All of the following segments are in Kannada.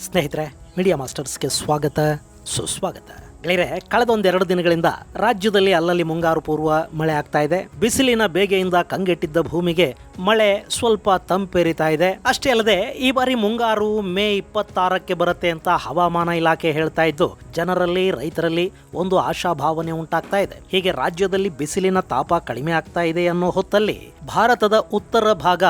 ಸ್ನೇಹಿತರೆ, ಮೀಡಿಯಾ ಮಾಸ್ಟರ್ಸ್ಗೆ ಸ್ವಾಗತ ಸುಸ್ವಾಗತ. ಗೆಳೆಯರೆ, ಕಳೆದ ಒಂದೆರಡು ದಿನಗಳಿಂದ ರಾಜ್ಯದಲ್ಲಿ ಅಲ್ಲಲ್ಲಿ ಮುಂಗಾರು ಪೂರ್ವ ಮಳೆ ಆಗ್ತಾ ಇದೆ. ಬಿಸಿಲಿನ ಬೇಗೆಯಿಂದ ಕಂಗೆಟ್ಟಿದ್ದ ಭೂಮಿಗೆ ಮಳೆ ಸ್ವಲ್ಪ ತಂಪೇರಿತಾ ಇದೆ. ಅಷ್ಟೇ ಅಲ್ಲದೆ ಈ ಬಾರಿ ಮುಂಗಾರು ಮೇ 26ಕ್ಕೆ ಬರುತ್ತೆ ಅಂತ ಹವಾಮಾನ ಇಲಾಖೆ ಹೇಳ್ತಾ ಇದ್ದು ಜನರಲ್ಲಿ, ರೈತರಲ್ಲಿ ಒಂದು ಆಶಾಭಾವನೆ ಉಂಟಾಗ್ತಾ ಇದೆ. ಹೀಗೆ ರಾಜ್ಯದಲ್ಲಿ ಬಿಸಿಲಿನ ತಾಪ ಕಡಿಮೆ ಆಗ್ತಾ ಇದೆ ಅನ್ನೋ ಹೊತ್ತಲ್ಲಿ ಭಾರತದ ಉತ್ತರ ಭಾಗ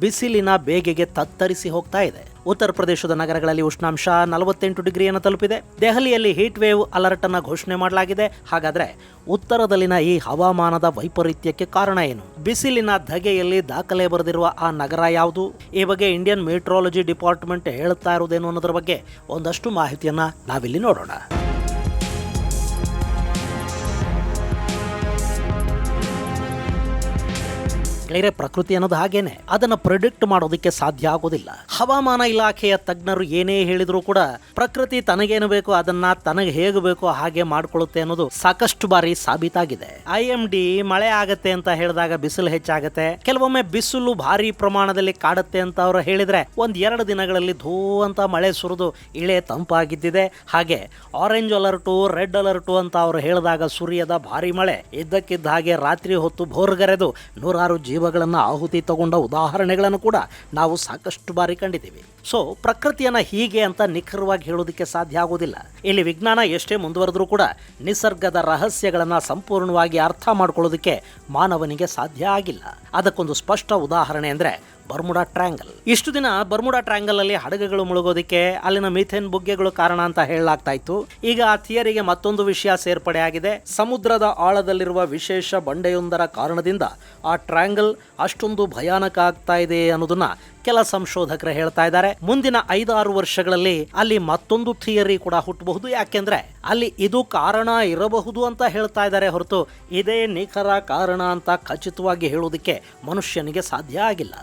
ಬಿಸಿಲಿನ ಬೇಗೆಗೆ ತತ್ತರಿಸಿ ಹೋಗ್ತಾ ಇದೆ. ಉತ್ತರ ಪ್ರದೇಶದ ನಗರಗಳಲ್ಲಿ ಉಷ್ಣಾಂಶ 48 ಡಿಗ್ರಿಯನ್ನು ತಲುಪಿದೆ. ದೆಹಲಿಯಲ್ಲಿ ಹೀಟ್ ವೇವ್ ಅಲರ್ಟ್ ಅನ್ನು ಘೋಷಣೆ ಮಾಡಲಾಗಿದೆ. ಹಾಗಾದ್ರೆ ಉತ್ತರದಲ್ಲಿನ ಈ ಹವಾಮಾನದ ವೈಪರೀತ್ಯಕ್ಕೆ ಕಾರಣ ಏನು? ಬಿಸಿಲಿನ ಧಗೆಯಲ್ಲಿ ದಾಖಲೆ ಬರೆದಿರುವ ಆ ನಗರ ಯಾವುದು? ಈ ಬಗ್ಗೆ ಇಂಡಿಯನ್ ಮೆಟ್ರಾಲಜಿ ಡಿಪಾರ್ಟ್ಮೆಂಟ್ ಹೇಳ್ತಾ ಇರುವುದೇನು ಅನ್ನೋದ್ರ ಬಗ್ಗೆ ಒಂದಷ್ಟು ಮಾಹಿತಿಯನ್ನ ನಾವಿಲ್ಲಿ ನೋಡೋಣ. ಪ್ರಕೃತಿ ಅನ್ನೋದು ಹಾಗೇನೆ, ಅದನ್ನ ಪ್ರೆಡಿಕ್ಟ್ ಮಾಡೋದಕ್ಕೆ ಸಾಧ್ಯ ಆಗೋದಿಲ್ಲ. ಹವಾಮಾನ ಇಲಾಖೆಯ ತಜ್ಞರು ಏನೇ ಹೇಳಿದ್ರು ಕೂಡ ಪ್ರಕೃತಿ ತನಗೇನು ಬೇಕೋ ಅದನ್ನ ತನಗೆ ಹೇಗೆ ಬೇಕೋ ಹಾಗೆ ಮಾಡ್ಕೊಳ್ಳುತ್ತೆ ಅನ್ನೋದು ಸಾಕಷ್ಟು ಬಾರಿ ಸಾಬೀತಾಗಿದೆ. IMD ಮಳೆ ಆಗತ್ತೆ ಅಂತ ಹೇಳಿದಾಗ ಬಿಸಿಲು ಹೆಚ್ಚಾಗತ್ತೆ, ಕೆಲವೊಮ್ಮೆ ಬಿಸಿಲು ಭಾರಿ ಪ್ರಮಾಣದಲ್ಲಿ ಕಾಡುತ್ತೆ ಅಂತ ಅವರು ಹೇಳಿದ್ರೆ ಒಂದ್ 2 ದಿನಗಳಲ್ಲಿ ಧೂ ಅಂತ ಮಳೆ ಸುರಿದು ಇಳೆ ತಂಪಾಗಿದ್ದಿದೆ. ಹಾಗೆ ಆರೆಂಜ್ ಅಲರ್ಟು, ರೆಡ್ ಅಲರ್ಟು ಅಂತ ಅವರು ಹೇಳಿದಾಗ ಸುರಿಯದ ಭಾರಿ ಮಳೆ ಇದ್ದಕ್ಕಿದ್ದ ಹಾಗೆ ರಾತ್ರಿ ಹೊತ್ತು ಭೋರ್ಗರೆದು ನೂರಾರು ಜೀವಗಳನ್ನು ಆಹುತಿ ತಗೊಂಡ ಉದಾಹರಣೆಗಳನ್ನು ಕೂಡ ನಾವು ಸಾಕಷ್ಟು ಬಾರಿ ಕಂಡಿದ್ದೀವಿ. ಸೊ ಪ್ರಕೃತಿಯನ್ನ ಹೀಗೆ ಅಂತ ನಿಖರವಾಗಿ ಹೇಳೋದಕ್ಕೆ ಸಾಧ್ಯ ಆಗೋದಿಲ್ಲ. ಇಲ್ಲಿ ವಿಜ್ಞಾನ ಎಷ್ಟೇ ಮುಂದುವರೆದ್ರೂ ಕೂಡ ನಿಸರ್ಗದ ರಹಸ್ಯಗಳನ್ನ ಸಂಪೂರ್ಣವಾಗಿ ಅರ್ಥ ಮಾಡ್ಕೊಳ್ಳೋದಕ್ಕೆ ಮಾನವನಿಗೆ ಸಾಧ್ಯ ಆಗಿಲ್ಲ. ಅದಕ್ಕೊಂದು ಸ್ಪಷ್ಟ ಉದಾಹರಣೆ ಅಂದ್ರೆ ಬರ್ಮುಡಾ ಟ್ರ್ಯಾಂಗಲ್. ಇಷ್ಟು ದಿನ ಬರ್ಮುಡಾ ಟ್ರ್ಯಾಂಗಲ್ ಅಲ್ಲಿ ಹಡಗುಗಳು ಮುಳುಗೋದಕ್ಕೆ ಅಲ್ಲಿನ ಮೀಥೇನ್ ಬುಗ್ಗೆಗಳು ಕಾರಣ ಅಂತ ಹೇಳಲಾಗ್ತಾ ಇತ್ತು. ಈಗ ಆ ಥಿಯರಿಗೆ ಮತ್ತೊಂದು ವಿಷಯ ಸೇರ್ಪಡೆ ಆಗಿದೆ. ಸಮುದ್ರದ ಆಳದಲ್ಲಿರುವ ವಿಶೇಷ ಬಂಡೆಯೊಂದರ ಕಾರಣದಿಂದ ಆ ಟ್ರ್ಯಾಂಗಲ್ ಅಷ್ಟೊಂದು ಭಯಾನಕ ಆಗ್ತಾ ಇದೆ ಅನ್ನೋದನ್ನ ಕೆಲ ಸಂಶೋಧಕರು ಹೇಳ್ತಾ ಇದ್ದಾರೆ. ಮುಂದಿನ 5-6 ವರ್ಷಗಳಲ್ಲಿ ಅಲ್ಲಿ ಮತ್ತೊಂದು ಥಿಯರಿ ಕೂಡ ಹುಟ್ಟಬಹುದು. ಯಾಕೆಂದ್ರೆ ಅಲ್ಲಿ ಇದು ಕಾರಣ ಇರಬಹುದು ಅಂತ ಹೇಳ್ತಾ ಇದ್ದಾರೆ ಹೊರತು ಇದೇ ನಿಖರ ಕಾರಣ ಅಂತ ಖಚಿತವಾಗಿ ಹೇಳೋದಕ್ಕೆ ಮನುಷ್ಯನಿಗೆ ಸಾಧ್ಯ ಆಗಿಲ್ಲ.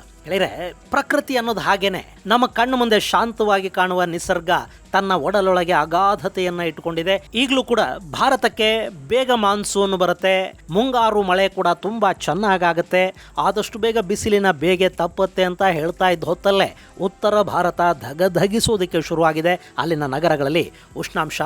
ಪ್ರಕೃತಿ ಅನ್ನೋದು ಹಾಗೇನೆ, ನಮ್ಮ ಕಣ್ಣು ಮುಂದೆ ಶಾಂತವಾಗಿ ಕಾಣುವ ನಿಸರ್ಗ ತನ್ನ ಒಡಲೊಳಗೆ ಅಗಾಧತೆಯನ್ನ ಇಟ್ಟುಕೊಂಡಿದೆ. ಈಗಲೂ ಕೂಡ ಭಾರತಕ್ಕೆ ಬೇಗ ಮಾನ್ಸೂನ್ ಬರುತ್ತೆ, ಮುಂಗಾರು ಮಳೆ ಕೂಡ ತುಂಬಾ ಚೆನ್ನಾಗಾಗತ್ತೆ, ಆದಷ್ಟು ಬೇಗ ಬಿಸಿಲಿನ ಬೇಗೆ ತಪ್ಪತ್ತೆ ಅಂತ ಹೇಳ್ತಾ ಇದ್ದ ಹೊತ್ತಲ್ಲೇ ಉತ್ತರ ಭಾರತ ಧಗಧಗಿಸೋದಕ್ಕೆ ಶುರುವಾಗಿದೆ. ಅಲ್ಲಿನ ನಗರಗಳಲ್ಲಿ ಉಷ್ಣಾಂಶ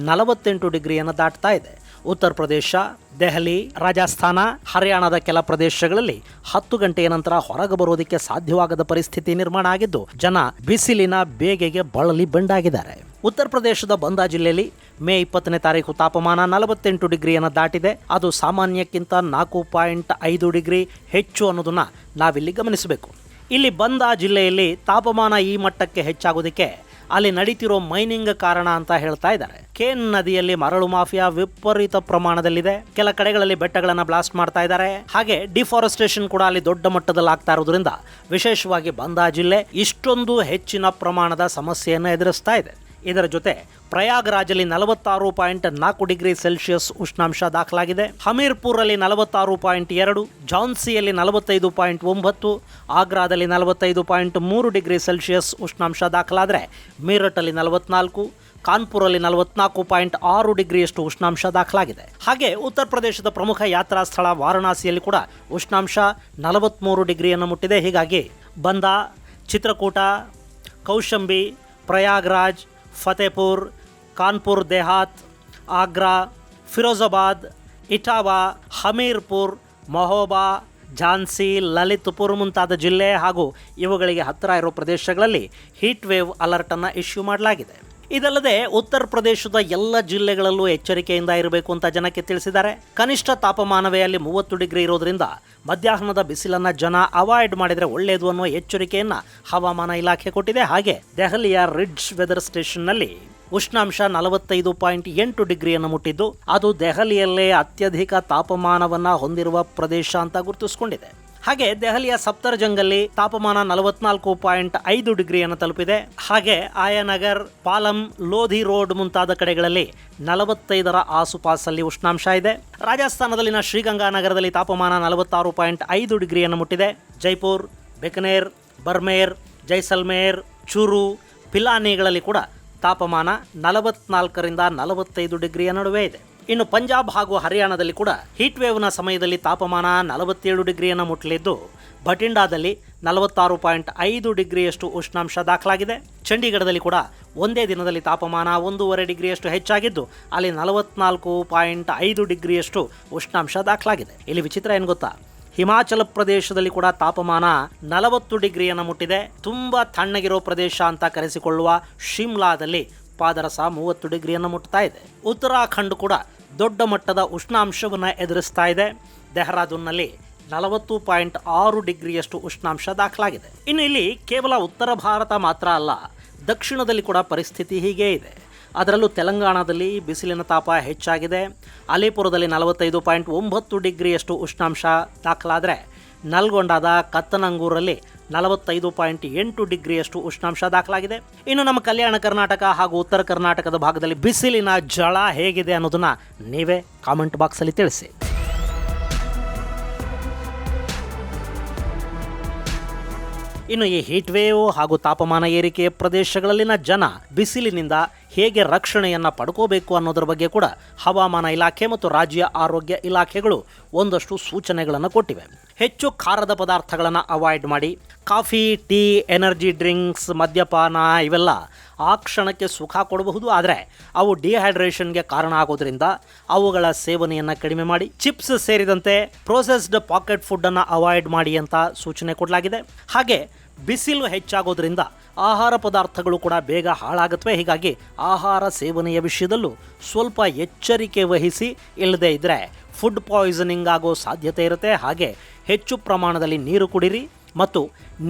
48 ಡಿಗ್ರಿಯನ್ನು ದಾಟ್ತಾ ಇದೆ. ಉತ್ತರ ಪ್ರದೇಶ, ದೆಹಲಿ, ರಾಜಸ್ಥಾನ, ಹರಿಯಾಣದ ಕೆಲ ಪ್ರದೇಶಗಳಲ್ಲಿ 10 ಗಂಟೆಯ ನಂತರ ಹೊರಗೆ ಬರೋದಕ್ಕೆ ಸಾಧ್ಯವಾಗದ ಪರಿಸ್ಥಿತಿ ನಿರ್ಮಾಣ ಆಗಿದ್ದು ಜನ ಬಿಸಿಲಿನ ಬೇಗೆಗೆ ಬಳಲಿ ಬೆಂಡಾಗಿದ್ದಾರೆ. ಉತ್ತರ ಪ್ರದೇಶದ ಬಂದಾ ಜಿಲ್ಲೆಯಲ್ಲಿ ಮೇ 20ನೇ ತಾರೀಕು ತಾಪಮಾನ 48 ಡಿಗ್ರಿಯನ್ನು ದಾಟಿದೆ. ಅದು ಸಾಮಾನ್ಯಕ್ಕಿಂತ 4.5 ಡಿಗ್ರಿ ಹೆಚ್ಚು ಅನ್ನೋದನ್ನ ನಾವಿಲ್ಲಿ ಗಮನಿಸಬೇಕು. ಇಲ್ಲಿ ಬಂದಾ ಜಿಲ್ಲೆಯಲ್ಲಿ ತಾಪಮಾನ ಈ ಮಟ್ಟಕ್ಕೆ ಹೆಚ್ಚಾಗೋದಕ್ಕೆ ಅಲ್ಲಿ ನಡೀತಿರೋ ಮೈನಿಂಗ್ ಕಾರಣ ಅಂತ ಹೇಳ್ತಾ ಇದ್ದಾರೆ. ಕೇನ್ ನದಿಯಲ್ಲಿ ಮರಳು ಮಾಫಿಯಾ ವಿಪರೀತ ಪ್ರಮಾಣದಲ್ಲಿದೆ. ಕೆಲ ಕಡೆಗಳಲ್ಲಿ ಬೆಟ್ಟಗಳನ್ನು ಬ್ಲಾಸ್ಟ್ ಮಾಡ್ತಾ ಇದ್ದಾರೆ. ಹಾಗೆ ಡಿಫಾರೆಸ್ಟೇಷನ್ ಕೂಡ ಅಲ್ಲಿ ದೊಡ್ಡ ಮಟ್ಟದಲ್ಲಿ ಆಗ್ತಾ ಇರೋದ್ರಿಂದ ವಿಶೇಷವಾಗಿ ಬಂದಾ ಜಿಲ್ಲೆ ಇಷ್ಟೊಂದು ಹೆಚ್ಚಿನ ಪ್ರಮಾಣದ ಸಮಸ್ಯೆಯನ್ನು ಎದುರಿಸ್ತಾ ಇದೆ. ಇದರ ಜೊತೆ ಪ್ರಯಾಗ್ರಾಜಲ್ಲಿ 46.4 ಡಿಗ್ರಿ ಸೆಲ್ಸಿಯಸ್ ಉಷ್ಣಾಂಶ ದಾಖಲಾಗಿದೆ. ಹಮೀರ್ಪುರಲ್ಲಿ 46.2, ಝಾನ್ಸಿಯಲ್ಲಿ 45.9, ಆಗ್ರಾದಲ್ಲಿ 45.3 ಡಿಗ್ರಿ ಸೆಲ್ಸಿಯಸ್ ಉಷ್ಣಾಂಶ ದಾಖಲಾದರೆ ಮೀರಟಲ್ಲಿ 44, ಕಾನ್ಪುರಲ್ಲಿ 44.6 ಡಿಗ್ರಿಯಷ್ಟು ಉಷ್ಣಾಂಶ ದಾಖಲಾಗಿದೆ. ಹಾಗೆ ಉತ್ತರ ಪ್ರದೇಶದ ಪ್ರಮುಖ ಯಾತ್ರಾ ಸ್ಥಳ ವಾರಣಾಸಿಯಲ್ಲಿ ಕೂಡ ಉಷ್ಣಾಂಶ 43 ಡಿಗ್ರಿಯನ್ನು ಮುಟ್ಟಿದೆ. ಹೀಗಾಗಿ ಬಂದಾ, ಚಿತ್ರಕೂಟ, ಕೌಶಂಬಿ, ಪ್ರಯಾಗ್ರಾಜ್, ಫತೇಪುರ್, ಕಾನ್ಪುರ್ ದೇಹಾತ್, ಆಗ್ರಾ, ಫಿರೋಜಾಬಾದ್, ಇಟಾವಾ, ಹಮೀರ್ಪುರ್, ಮಹೋಬಾ, ಝಾನ್ಸಿ, ಲಲಿತ್ಪುರ್ ಮುಂತಾದ ಜಿಲ್ಲೆ ಹಾಗೂ ಇವುಗಳಿಗೆ ಹತ್ತಿರ ಇರೋ ಪ್ರದೇಶಗಳಲ್ಲಿ ಹೀಟ್ ವೇವ್ ಅಲರ್ಟ್ ಅನ್ನು ಇಶ್ಯೂ ಮಾಡಲಾಗಿದೆ. ಇದಲ್ಲದೆ ಉತ್ತರ ಪ್ರದೇಶದ ಎಲ್ಲ ಜಿಲ್ಲೆಗಳಲ್ಲೂ ಎಚ್ಚರಿಕೆಯಿಂದ ಇರಬೇಕು ಅಂತ ಜನಕ್ಕೆ ತಿಳಿಸಿದ್ದಾರೆ. ಕನಿಷ್ಠ ತಾಪಮಾನವೇ ಅಲ್ಲಿ 30 ಡಿಗ್ರಿ ಇರೋದ್ರಿಂದ ಮಧ್ಯಾಹ್ನದ ಬಿಸಿಲನ್ನ ಜನ ಅವಾಯ್ಡ್ ಮಾಡಿದರೆ ಒಳ್ಳೆಯದು ಅನ್ನೋ ಎಚ್ಚರಿಕೆಯನ್ನ ಹವಾಮಾನ ಇಲಾಖೆ ಕೊಟ್ಟಿದೆ. ಹಾಗೆ ದೆಹಲಿಯ ರಿಡ್ಜ್ ವೆದರ್ ಸ್ಟೇಷನ್ನಲ್ಲಿ ಉಷ್ಣಾಂಶ 45.8 ಡಿಗ್ರಿಯನ್ನು ಮುಟ್ಟಿದ್ದು ಅದು ದೆಹಲಿಯಲ್ಲೇ ಅತ್ಯಧಿಕ ತಾಪಮಾನವನ್ನ ಹೊಂದಿರುವ ಪ್ರದೇಶ ಅಂತ ಗುರುತಿಸಿಕೊಂಡಿದೆ. ಹಾಗೆ ದೆಹಲಿಯ ಸಫ್ದರ್ಜಂಗಲ್ಲಿ ತಾಪಮಾನ 44.5 ಡಿಗ್ರಿಯನ್ನು ತಲುಪಿದೆ. ಹಾಗೆ ಆಯಾನಗರ್, ಪಾಲಂ, ಲೋಧಿ ರೋಡ್ ಮುಂತಾದ ಕಡೆಗಳಲ್ಲಿ 45ರ ಆಸುಪಾಸಲ್ಲಿ ಉಷ್ಣಾಂಶ ಇದೆ. ರಾಜಸ್ಥಾನದಲ್ಲಿನ ಶ್ರೀಗಂಗಾನಗರದಲ್ಲಿ ತಾಪಮಾನ 46.5 ಡಿಗ್ರಿಯನ್ನು ಮುಟ್ಟಿದೆ. ಜೈಪುರ್, ಬಿಕನೇರ್, ಬರ್ಮೇರ್, ಜೈಸಲ್ಮೇರ್, ಚೂರು, ಪಿಲಾನಿಗಳಲ್ಲಿ ಕೂಡ ತಾಪಮಾನ 44ರಿಂದ 45 ಡಿಗ್ರಿಯ ನಡುವೆ ಇದೆ. ಇನ್ನು ಪಂಜಾಬ್ ಹಾಗೂ ಹರಿಯಾಣದಲ್ಲಿ ಕೂಡ ಹೀಟ್ ವೇವ್ನ ಸಮಯದಲ್ಲಿ ತಾಪಮಾನ 47 ಡಿಗ್ರಿಯನ್ನು ಮುಟ್ಟಲಿದ್ದು, ಬಠಿಂಡಾದಲ್ಲಿ 46.5 ಡಿಗ್ರಿಯಷ್ಟು ಉಷ್ಣಾಂಶ ದಾಖಲಾಗಿದೆ. ಚಂಡೀಗಢದಲ್ಲಿ ಕೂಡ ಒಂದೇ ದಿನದಲ್ಲಿ ತಾಪಮಾನ 1.5 ಡಿಗ್ರಿಯಷ್ಟು ಹೆಚ್ಚಾಗಿದ್ದು, ಅಲ್ಲಿ 44.5 ಡಿಗ್ರಿಯಷ್ಟು ಉಷ್ಣಾಂಶ ದಾಖಲಾಗಿದೆ. ಇಲ್ಲಿ ವಿಚಿತ್ರ ಏನು ಗೊತ್ತಾ, ಹಿಮಾಚಲ ಪ್ರದೇಶದಲ್ಲಿ ಕೂಡ ತಾಪಮಾನ 40 ಡಿಗ್ರಿಯನ್ನು ಮುಟ್ಟಿದೆ. ತುಂಬ ತಣ್ಣಗಿರೋ ಪ್ರದೇಶ ಅಂತ ಕರೆಸಿಕೊಳ್ಳುವ ಶಿಮ್ಲಾದಲ್ಲಿ ಪಾದರಸ 30 ಡಿಗ್ರಿಯನ್ನು ಮುಟ್ತಾ ಇದೆ. ಉತ್ತರಾಖಂಡ್ ಕೂಡ ದೊಡ್ಡ ಮಟ್ಟದ ಉಷ್ಣಾಂಶವನ್ನು ಎದುರಿಸ್ತಾ ಇದೆ. ಡೆಹ್ರಾಡೂನ್ನಲ್ಲಿ 40.6 ಡಿಗ್ರಿಯಷ್ಟು ಉಷ್ಣಾಂಶ ದಾಖಲಾಗಿದೆ. ಇನ್ನು ಇಲ್ಲಿ ಕೇವಲ ಉತ್ತರ ಭಾರತ ಮಾತ್ರ ಅಲ್ಲ, ದಕ್ಷಿಣದಲ್ಲಿ ಕೂಡ ಪರಿಸ್ಥಿತಿ ಹೀಗೇ ಇದೆ. ಅದರಲ್ಲೂ ತೆಲಂಗಾಣದಲ್ಲಿ ಬಿಸಿಲಿನ ತಾಪ ಹೆಚ್ಚಾಗಿದೆ. ಅಲಿಪುರದಲ್ಲಿ 45.9 ಡಿಗ್ರಿಯಷ್ಟು ಉಷ್ಣಾಂಶ ದಾಖಲಾದರೆ, ನಲ್ಗೊಂಡಾದ ಕತ್ತನಂಗೂರಲ್ಲಿ 45.8 ಡಿಗ್ರಿಯಷ್ಟು ಉಷ್ಣಾಂಶ ದಾಖಲಾಗಿದೆ. ಇನ್ನು ನಮ್ಮ ಕಲ್ಯಾಣ ಕರ್ನಾಟಕ ಹಾಗೂ ಉತ್ತರ ಕರ್ನಾಟಕದ ಭಾಗದಲ್ಲಿ ಬಿಸಿಲಿನ ಝಳ ಹೇಗಿದೆ ಅನ್ನೋದನ್ನ ನೀವೇ ಕಾಮೆಂಟ್ ಬಾಕ್ಸಲ್ಲಿ ತಿಳಿಸಿ. ಇನ್ನು ಈ ಹೀಟ್ ವೇವ್ ಹಾಗೂ ತಾಪಮಾನ ಏರಿಕೆಯ ಪ್ರದೇಶಗಳಲ್ಲಿನ ಜನ ಬಿಸಿಲಿನಿಂದ ಹೇಗೆ ರಕ್ಷಣೆಯನ್ನು ಪಡ್ಕೋಬೇಕು ಅನ್ನೋದ್ರ ಬಗ್ಗೆ ಕೂಡ ಹವಾಮಾನ ಇಲಾಖೆ ಮತ್ತು ರಾಜ್ಯ ಆರೋಗ್ಯ ಇಲಾಖೆಗಳು ಒಂದಷ್ಟು ಸೂಚನೆಗಳನ್ನು ಕೊಟ್ಟಿವೆ. ಹೆಚ್ಚು ಖಾರದ ಪದಾರ್ಥಗಳನ್ನು ಅವಾಯ್ಡ್ ಮಾಡಿ. ಕಾಫಿ, ಟೀ, ಎನರ್ಜಿ ಡ್ರಿಂಕ್ಸ್, ಮದ್ಯಪಾನ ಇವೆಲ್ಲ ಆ ಕ್ಷಣಕ್ಕೆ ಸುಖ ಕೊಡಬಹುದು, ಆದರೆ ಅವು ಡಿಹೈಡ್ರೇಷನ್ಗೆ ಕಾರಣ ಆಗೋದ್ರಿಂದ ಅವುಗಳ ಸೇವನೆಯನ್ನು ಕಡಿಮೆ ಮಾಡಿ. ಚಿಪ್ಸ್ ಸೇರಿದಂತೆ ಪ್ರೋಸೆಸ್ಡ್ ಪಾಕೆಟ್ ಫುಡ್ಡನ್ನು ಅವಾಯ್ಡ್ ಮಾಡಿ ಅಂತ ಸೂಚನೆ ಕೊಡಲಾಗಿದೆ. ಹಾಗೆ ಬಿಸಿಲು ಹೆಚ್ಚಾಗೋದ್ರಿಂದ ಆಹಾರ ಪದಾರ್ಥಗಳು ಕೂಡ ಬೇಗ ಹಾಳಾಗುತ್ತವೆ. ಹೀಗಾಗಿ ಆಹಾರ ಸೇವನೆಯ ವಿಷಯದಲ್ಲೂ ಸ್ವಲ್ಪ ಎಚ್ಚರಿಕೆ ವಹಿಸಿ. ಇಲ್ಲದೇ ಇದ್ದರೆ ಫುಡ್ ಪಾಯ್ಸನಿಂಗ್ ಆಗೋ ಸಾಧ್ಯತೆ ಇರುತ್ತೆ. ಹಾಗೆ ಹೆಚ್ಚು ಪ್ರಮಾಣದಲ್ಲಿ ನೀರು ಕುಡಿರಿ ಮತ್ತು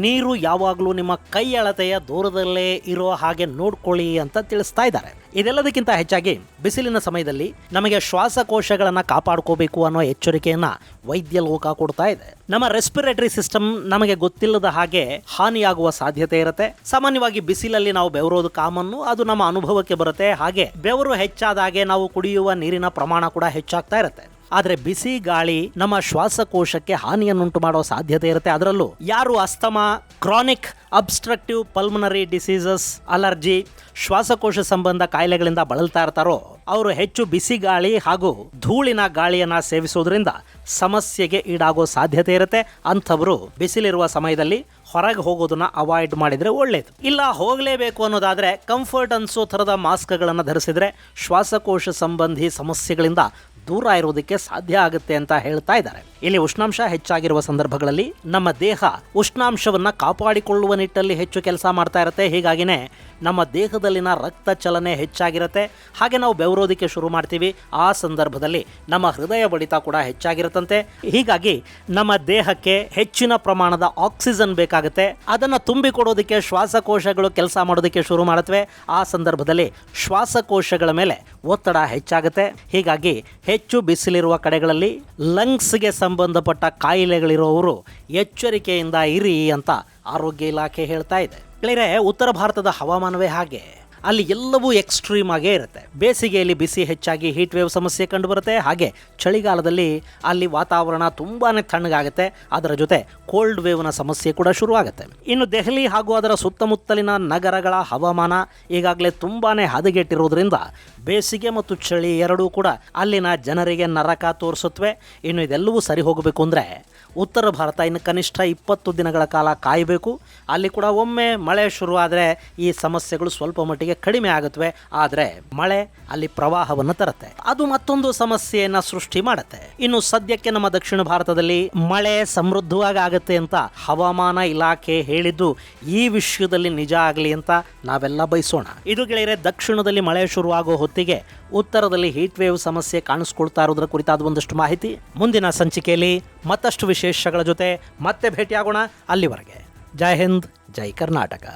ನೀರು ಯಾವಾಗಲೂ ನಿಮ್ಮ ಕೈ ಅಳತೆಯ ದೂರದಲ್ಲೇ ಇರೋ ಹಾಗೆ ನೋಡ್ಕೊಳ್ಳಿ ಅಂತ ತಿಳಿಸ್ತಾ ಇದ್ದಾರೆ. ಇದೆಲ್ಲದಕ್ಕಿಂತ ಹೆಚ್ಚಾಗಿ ಬಿಸಿಲಿನ ಸಮಯದಲ್ಲಿ ನಮಗೆ ಶ್ವಾಸಕೋಶಗಳನ್ನು ಕಾಪಾಡ್ಕೋಬೇಕು ಅನ್ನೋ ಎಚ್ಚರಿಕೆಯನ್ನು ವೈದ್ಯ ಲೋಕ ಕೊಡ್ತಾ ಇದೆ. ನಮ್ಮ ರೆಸ್ಪಿರೇಟರಿ ಸಿಸ್ಟಮ್ ನಮಗೆ ಗೊತ್ತಿಲ್ಲದ ಹಾಗೆ ಹಾನಿಯಾಗುವ ಸಾಧ್ಯತೆ ಇರುತ್ತೆ. ಸಾಮಾನ್ಯವಾಗಿ ಬಿಸಿಲಲ್ಲಿ ನಾವು ಬೆವರೋದು ಕಾಮನ್ನು, ಅದು ನಮ್ಮ ಅನುಭವಕ್ಕೆ ಬರುತ್ತೆ. ಹಾಗೆ ಬೆವರು ಹೆಚ್ಚಾದಾಗೆ ನಾವು ಕುಡಿಯುವ ನೀರಿನ ಪ್ರಮಾಣ ಕೂಡ ಹೆಚ್ಚಾಗ್ತಾ ಇರುತ್ತೆ. ಆದರೆ ಬಿಸಿ ಗಾಳಿ ನಮ್ಮ ಶ್ವಾಸಕೋಶಕ್ಕೆ ಹಾನಿಯನ್ನುಂಟು ಮಾಡೋ ಸಾಧ್ಯತೆ ಇರುತ್ತೆ. ಅದರಲ್ಲೂ ಯಾರು asthma, chronic obstructive pulmonary diseases, allergy, ಶ್ವಾಸಕೋಶ ಸಂಬಂಧ ಕಾಯಿಲೆಗಳಿಂದ ಬಳಲ್ತಾ ಇರ್ತಾರೋ ಅವರು ಹೆಚ್ಚು ಬಿಸಿ ಗಾಳಿ ಹಾಗೂ ಧೂಳಿನ ಗಾಳಿಯನ್ನು ಸೇವಿಸೋದ್ರಿಂದ ಸಮಸ್ಯೆಗೆ ಈಡಾಗೋ ಸಾಧ್ಯತೆ ಇರುತ್ತೆ. ಅಂಥವರು ಬಿಸಿಲಿರುವ ಸಮಯದಲ್ಲಿ ಹೊರಗೆ ಹೋಗೋದನ್ನ ಅವಾಯ್ಡ್ ಮಾಡಿದರೆ ಒಳ್ಳೆಯದು. ಇಲ್ಲ ಹೋಗಲೇಬೇಕು ಅನ್ನೋದಾದರೆ ಕಂಫರ್ಟ್ ಅನ್ಸೋ ಥರದ ಮಾಸ್ಕ್ಗಳನ್ನು ಧರಿಸಿದರೆ ಶ್ವಾಸಕೋಶ ಸಂಬಂಧಿ ಸಮಸ್ಯೆಗಳಿಂದ ದೂರ ಇರೋದಕ್ಕೆ ಸಾಧ್ಯ ಆಗುತ್ತೆ ಅಂತ ಹೇಳ್ತಾ ಇದ್ದಾರೆ. ಇಲ್ಲಿ ಉಷ್ಣಾಂಶ ಹೆಚ್ಚಾಗಿರುವ ಸಂದರ್ಭಗಳಲ್ಲಿ ನಮ್ಮ ದೇಹ ಉಷ್ಣಾಂಶವನ್ನ ಕಾಪಾಡಿಕೊಳ್ಳುವ ನಿಟ್ಟಲ್ಲಿ ಹೆಚ್ಚು ಕೆಲಸ ಮಾಡ್ತಾ ಇರುತ್ತೆ. ಹೀಗಾಗಿನೇ ನಮ್ಮ ದೇಹದಲ್ಲಿನ ರಕ್ತ ಚಲನೆ ಹೆಚ್ಚಾಗಿರುತ್ತೆ. ಹಾಗೆ ನಾವು ಬೆವರೋದಕ್ಕೆ ಶುರು ಮಾಡ್ತೀವಿ. ಆ ಸಂದರ್ಭದಲ್ಲಿ ನಮ್ಮ ಹೃದಯ ಬಡಿತ ಕೂಡ ಹೆಚ್ಚಾಗಿರುತ್ತಂತೆ. ಹೀಗಾಗಿ ನಮ್ಮ ದೇಹಕ್ಕೆ ಹೆಚ್ಚಿನ ಪ್ರಮಾಣದ ಆಕ್ಸಿಜನ್ ಬೇಕಾಗುತ್ತೆ. ಅದನ್ನು ತುಂಬಿಕೊಡೋದಕ್ಕೆ ಶ್ವಾಸಕೋಶಗಳು ಕೆಲಸ ಮಾಡೋದಕ್ಕೆ ಶುರು ಮಾಡುತ್ತವೆ. ಆ ಸಂದರ್ಭದಲ್ಲಿ ಶ್ವಾಸಕೋಶಗಳ ಮೇಲೆ ಒತ್ತಡ ಹೆಚ್ಚಾಗುತ್ತೆ. ಹೀಗಾಗಿ ಹೆಚ್ಚು ಬಿಸಿಲಿರುವ ಕಡೆಗಳಲ್ಲಿ ಲಂಗ್ಸ್ಗೆ ಸಂಬಂಧಪಟ್ಟ ಕಾಯಿಲೆಗಳಿರುವವರು ಎಚ್ಚರಿಕೆಯಿಂದ ಇರಿ ಅಂತ ಆರೋಗ್ಯ ಇಲಾಖೆ ಹೇಳ್ತಾ ಇದೆ. ಗೆಳೆಯರೆ, ಉತ್ತರ ಭಾರತದ ಹವಾಮಾನವೇ ಹಾಗೆ. ಅಲ್ಲಿ ಎಲ್ಲವೂ ಎಕ್ಸ್ಟ್ರೀಮ್ ಆಗೇ ಇರುತ್ತೆ. ಬೇಸಿಗೆಯಲ್ಲಿ ಬಿಸಿ ಹೆಚ್ಚಾಗಿ ಹೀಟ್ ವೇವ್ ಸಮಸ್ಯೆ ಕಂಡುಬರುತ್ತೆ. ಹಾಗೆ ಚಳಿಗಾಲದಲ್ಲಿ ಅಲ್ಲಿ ವಾತಾವರಣ ತುಂಬಾ ತಣ್ಣಗಾಗುತ್ತೆ. ಅದರ ಜೊತೆ ಕೋಲ್ಡ್ ವೇವ್ನ ಸಮಸ್ಯೆ ಕೂಡ ಶುರುವಾಗುತ್ತೆ. ಇನ್ನು ದೆಹಲಿ ಹಾಗೂ ಅದರ ಸುತ್ತಮುತ್ತಲಿನ ನಗರಗಳ ಹವಾಮಾನ ಈಗಾಗಲೇ ತುಂಬಾ ಹದಗೆಟ್ಟಿರೋದ್ರಿಂದ ಬೇಸಿಗೆ ಮತ್ತು ಚಳಿ ಎರಡೂ ಕೂಡ ಅಲ್ಲಿನ ಜನರಿಗೆ ನರಕ ತೋರಿಸುತ್ತವೆ. ಇನ್ನು ಇದೆಲ್ಲವೂ ಸರಿ ಹೋಗಬೇಕು ಅಂದರೆ ಉತ್ತರ ಭಾರತ ಇನ್ನು ಕನಿಷ್ಠ 20 ದಿನಗಳ ಕಾಲ ಕಾಯಬೇಕು. ಅಲ್ಲಿ ಕೂಡ ಒಮ್ಮೆ ಮಳೆ ಶುರುವಾದರೆ ಈ ಸಮಸ್ಯೆಗಳು ಸ್ವಲ್ಪ ಮಟ್ಟಿಗೆ ಕಡಿಮೆ ಆಗುತ್ತವೆ. ಆದರೆ ಮಳೆ ಅಲ್ಲಿ ಪ್ರವಾಹವನ್ನು ತರುತ್ತೆ, ಅದು ಮತ್ತೊಂದು ಸಮಸ್ಯೆಯನ್ನು ಸೃಷ್ಟಿ ಮಾಡುತ್ತೆ. ಇನ್ನು ಸದ್ಯಕ್ಕೆ ನಮ್ಮ ದಕ್ಷಿಣ ಭಾರತದಲ್ಲಿ ಮಳೆ ಸಮೃದ್ಧವಾಗಿ ಆಗುತ್ತೆ ಅಂತ ಹವಾಮಾನ ಇಲಾಖೆ ಹೇಳಿದ್ದು ಈ ವಿಷಯದಲ್ಲಿ ನಿಜ ಆಗಲಿ ಅಂತ ನಾವೆಲ್ಲ ಬಯಸೋಣ. ಇದು ಗೆಳೆಯರೆ, ದಕ್ಷಿಣದಲ್ಲಿ ಮಳೆ ಶುರುವಾಗೋ ಹೊತ್ತಿಗೆ ಉತ್ತರದಲ್ಲಿ ಹೀಟ್ ವೇವ್ ಸಮಸ್ಯೆ ಕಾಣಿಸ್ಕೊಳ್ತಾ ಇರೋದ್ರ ಕುರಿತಾದ ಒಂದಷ್ಟು ಮಾಹಿತಿ. ಮುಂದಿನ ಸಂಚಿಕೆಯಲ್ಲಿ ಮತ್ತಷ್ಟು ವಿಶೇಷಗಳ ಜೊತೆ ಮತ್ತೆ ಭೇಟಿಯಾಗೋಣ. ಅಲ್ಲಿವರೆಗೆ ಜೈ ಹಿಂದ್, ಜೈ ಕರ್ನಾಟಕ.